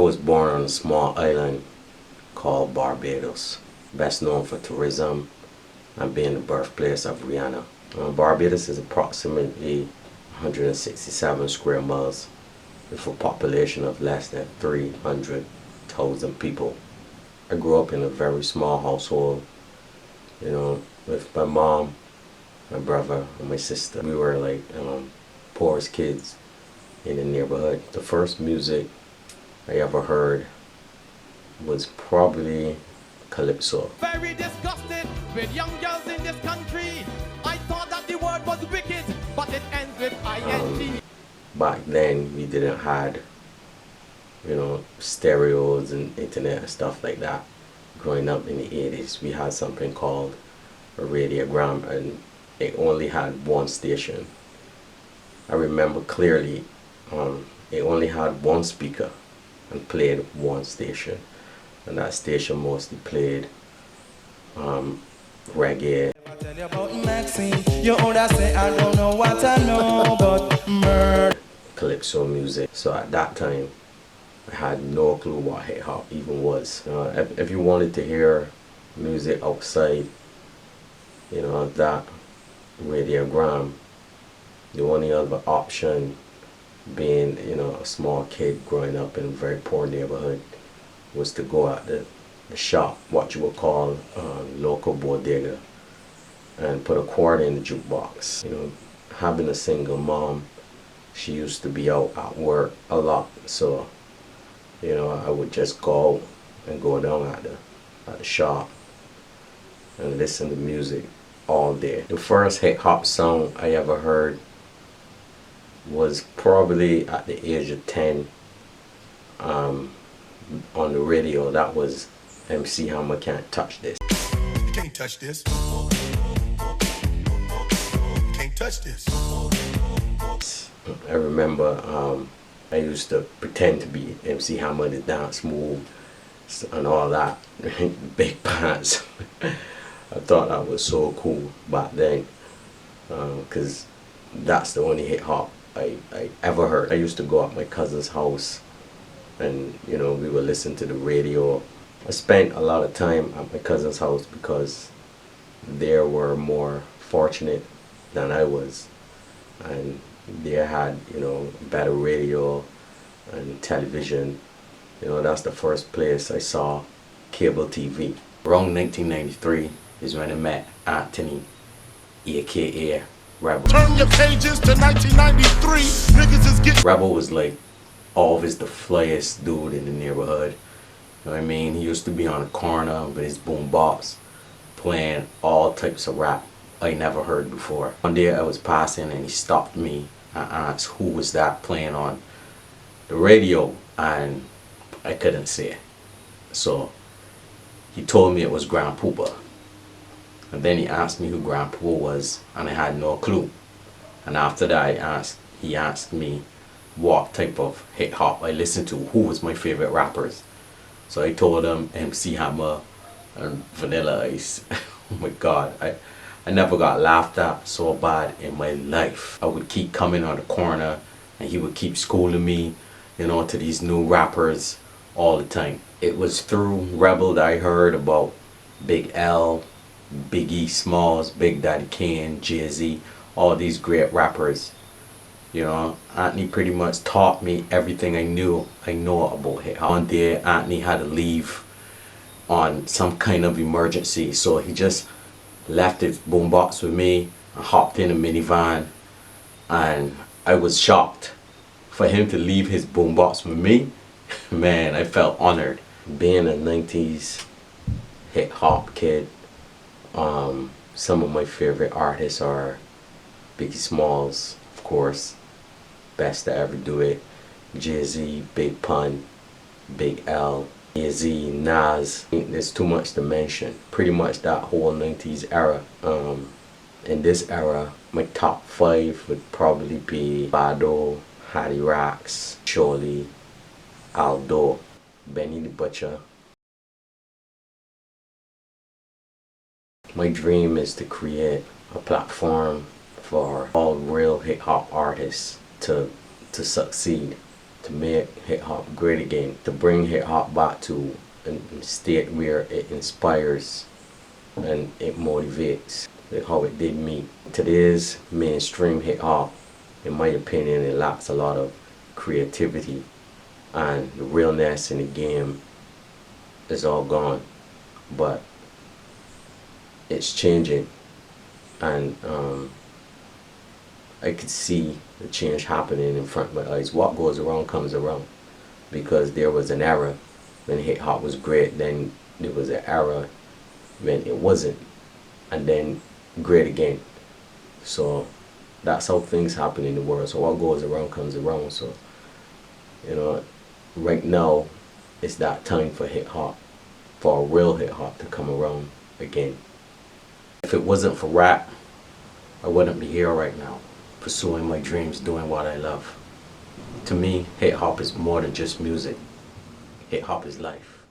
was born on a small island called Barbados, best known for tourism and being the birthplace of Rihanna. Barbados is approximately 167 square miles with a population of less than 300,000 people. I grew up in a very small household, you know, with my mom, my brother, and my sister. We were like poorest kids in the neighborhood. The first music I ever heard was probably calypso. Very disgusted with young girls in this country. I thought that the word was wicked, but it ends with ing. Back then we didn't had, you know, stereos and internet and stuff like that. Growing up in the 80s, we had something called a radiogram, and it only had one station. I remember clearly, it only had one speaker and played one station, and that station mostly played reggae, calypso music. So at that time I had no clue what hip hop even was. If you wanted to hear music outside, you know, that radiogram, the only other option, being, you know, a small kid growing up in a very poor neighborhood, was to go at the shop, what you would call local bodega, and put a quarter in the jukebox. You know, having a single mom, she used to be out at work a lot, so, you know, I would just go and go down at the shop and listen to music all day. The first hip hop song I ever heard was probably at the age of 10 on the radio. That was MC Hammer, Can't Touch This. You can't touch this. You can't touch this. I remember I used to pretend to be MC Hammer, the dance move and all that. Big pants. I thought that was so cool back then, because that's the only hip hop I ever heard. I used to go at my cousin's house, and, you know, we would listen to the radio. I spent a lot of time at my cousin's house because they were more fortunate than I was, and they had, you know, better radio and television. You know, that's the first place I saw cable TV. Around 1993 is when I met Anthony, aka Rebel. Turn your pages to 1993. Niggas is getting. Rebel was like always the flyest dude in the neighborhood. You know what I mean? He used to be on the corner with his boom box, playing all types of rap I never heard before. One day I was passing and he stopped me and asked who was that playing on the radio, and I couldn't say. So he told me it was Grand Poopa. And then he asked me who Grand Poopa was, and I had no clue. And after that he asked me what type of hip hop I listened to, who was my favorite rappers. So I told him MC Hammer and Vanilla Ice. Oh my God, I never got laughed at so bad in my life. I would keep coming on the corner and he would keep schooling me, you know, to these new rappers all the time. It was through Rebel that I heard about Big L, Biggie Smalls, Big Daddy Kane, Jay-Z, all these great rappers. You know, Anthony pretty much taught me everything I know about hip hop. One day Anthony had to leave on some kind of emergency, so he just left his boombox with me and hopped in a minivan, and I was shocked for him to leave his boombox with me. Man, I felt honored. Being a 90s hip hop kid, some of my favorite artists are Biggie Smalls, of course, best to ever do it, Jay-Z, Big Pun, Big L, Jay-Z, Nas. There's too much to mention. Pretty much that whole 90s era. In this era, my top 5 would probably be Bado, Hattie Rocks, Shorty, Aldo, Benny the Butcher. My dream is to create a platform for all real hip hop artists to succeed to make hip hop great again, to bring hip hop back to a state where it inspires and it motivates, like how it did me. Today's mainstream hip hop, in my opinion, it lacks a lot of creativity, and the realness in the game is all gone. But it's changing, and I could see the change happening in front of my eyes. What goes around comes around, because there was an era when hip hop was great, then there was an era when it wasn't, and then great again. So that's how things happen in the world. So what goes around comes around. So, you know, right now it's that time for hip hop, for a real hip hop to come around again. If it wasn't for rap, I wouldn't be here right now, pursuing my dreams, doing what I love. To me, hip hop is more than just music. Hip hop is life.